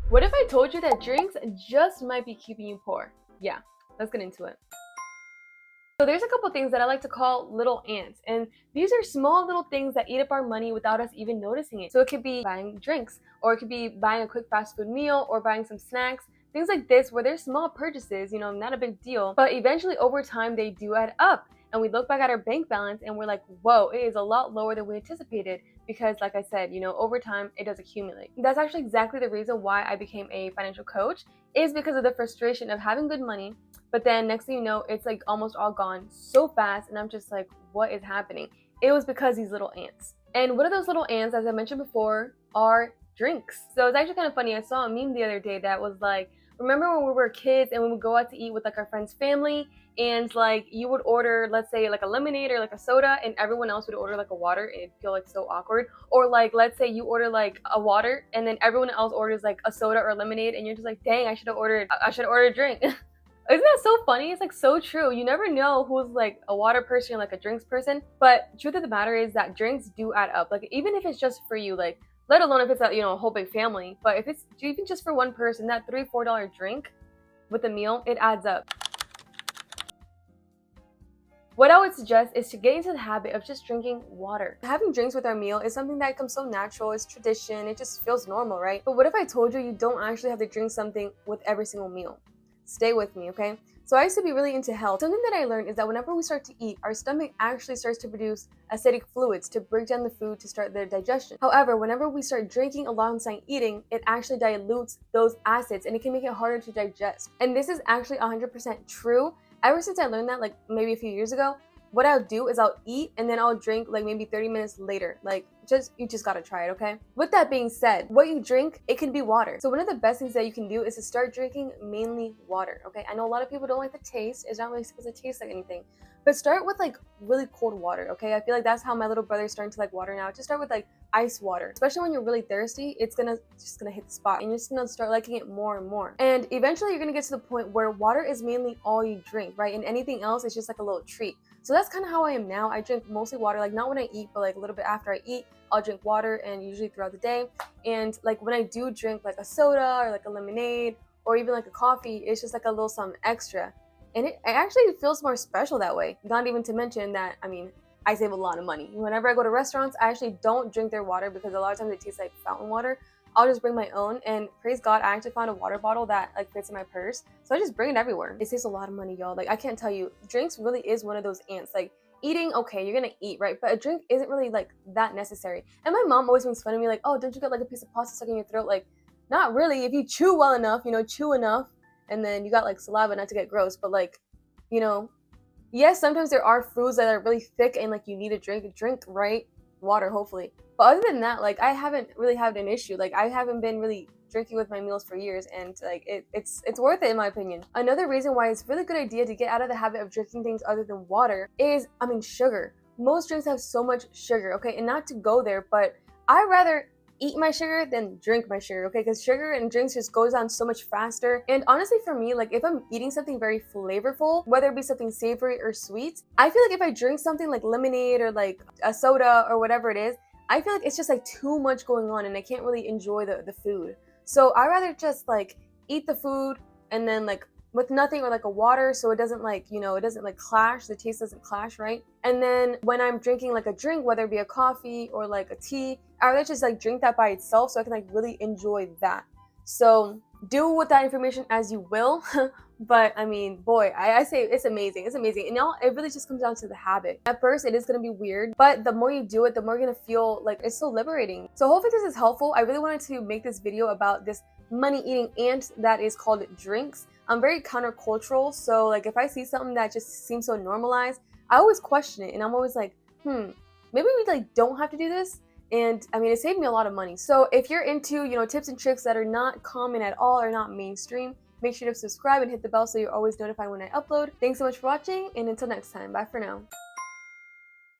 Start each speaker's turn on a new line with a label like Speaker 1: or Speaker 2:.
Speaker 1: What if I told you that drinks just might be keeping you poor? Yeah, let's get into it. So there's a couple things that I like to call little ants, and these are small little things that eat up our money without us even noticing it. So it could be buying drinks, or it could be buying a quick fast food meal, or buying some snacks, things like this where they're small purchases, not a big deal, but eventually over time they do add up. And we look back at our bank balance and we're like, whoa, it is a lot lower than we anticipated because, like I said, over time it does accumulate. That's actually exactly the reason why I became a financial coach, is because of the frustration of having good money, but then next thing you know, it's like almost all gone so fast. And I'm just like, what is happening? It was because these little ants. And one of those little ants, as I mentioned before, are drinks. So it's actually kind of funny. I saw a meme the other day that was like, remember when we were kids and we would go out to eat with like our friend's family, and like you would order, let's say, like a lemonade or like a soda, and everyone else would order like a water, and it'd feel like so awkward. Or like, let's say you order like a water and then everyone else orders like a soda or a lemonade, and you're just like, dang, I should have ordered a drink. Isn't that so funny? It's like so true. You never know who's like a water person or like a drinks person. But truth of the matter is that drinks do add up. Like even if it's just for you, like let alone if it's a whole big family. But if it's even just for one person, that $3-4 drink with a meal, it adds up. What I would suggest is to get into the habit of just drinking water. Having drinks with our meal is something that comes so natural, it's tradition, it just feels normal, right? But what if I told you you don't actually have to drink something with every single meal? Stay with me, okay? So I used to be really into health. Something that I learned is that whenever we start to eat, our stomach actually starts to produce acidic fluids to break down the food to start their digestion. However, whenever we start drinking alongside eating, it actually dilutes those acids and it can make it harder to digest. And this is actually 100% true. Ever since I learned that, like maybe a few years ago, what I'll do is I'll eat and then I'll drink like maybe 30 minutes later. Like you just gotta try it, okay? With that being said, what you drink, it can be water. So one of the best things that you can do is to start drinking mainly water, okay? I know a lot of people don't like the taste. It's not really supposed to taste like anything. But start with like really cold water, okay? I feel like that's how my little brother's starting to like water now. Just start with like ice water. Especially when you're really thirsty, it's just gonna hit the spot and you're just gonna start liking it more and more. And eventually you're gonna get to the point where water is mainly all you drink, right? And anything else is just like a little treat. So that's kind of how I am now. I drink mostly water, like not when I eat, but like a little bit after I eat, I'll drink water, and usually throughout the day. And like when I do drink like a soda or like a lemonade or even like a coffee, it's just like a little something extra. And it actually feels more special that way. Not even to mention that, I save a lot of money. Whenever I go to restaurants, I actually don't drink their water because a lot of times it tastes like fountain water. I'll just bring my own, and praise God, I actually found a water bottle that like fits in my purse. So I just bring it everywhere. It saves a lot of money, y'all. Like I can't tell you, drinks really is one of those ants. Like eating, okay, you're gonna eat, right? But a drink isn't really like that necessary. And my mom always makes fun of me like, oh, don't you get like a piece of pasta stuck in your throat? Like, not really. If you chew well enough, chew enough, and then you got like saliva, not to get gross, but like, you know, yes, sometimes there are foods that are really thick and like you need a drink, right? Water, hopefully. But other than that, like I haven't really had an issue. Like I haven't been really drinking with my meals for years, and like it's worth it in my opinion. Another reason why it's a really good idea to get out of the habit of drinking things other than water is, sugar. Most drinks have so much sugar, okay? And not to go there, but I rather eat my sugar than drink my sugar, okay? Because sugar and drinks just goes down so much faster. And honestly, for me, like if I'm eating something very flavorful, whether it be something savory or sweet, I feel like if I drink something like lemonade or like a soda or whatever it is, I feel like it's just like too much going on and I can't really enjoy the food. So I rather just like eat the food and then like with nothing, or like a water, so it doesn't like, it doesn't like clash, the taste doesn't clash, right? And then when I'm drinking like a drink, whether it be a coffee or like a tea, I rather just like drink that by itself so I can like really enjoy that. So do with that information as you will. But boy, I say it's amazing. It's amazing. And it really just comes down to the habit. At first, it is going to be weird, but the more you do it, the more you're going to feel like it's so liberating. So hopefully this is helpful. I really wanted to make this video about this money eating ant that is called drinks. I'm very countercultural. So like if I see something that just seems so normalized, I always question it. And I'm always like, maybe we like don't have to do this. And it saved me a lot of money. So if you're into, tips and tricks that are not common at all or not mainstream, make sure to subscribe and hit the bell so you're always notified when I upload. Thanks so much for watching, and until next time, bye for now.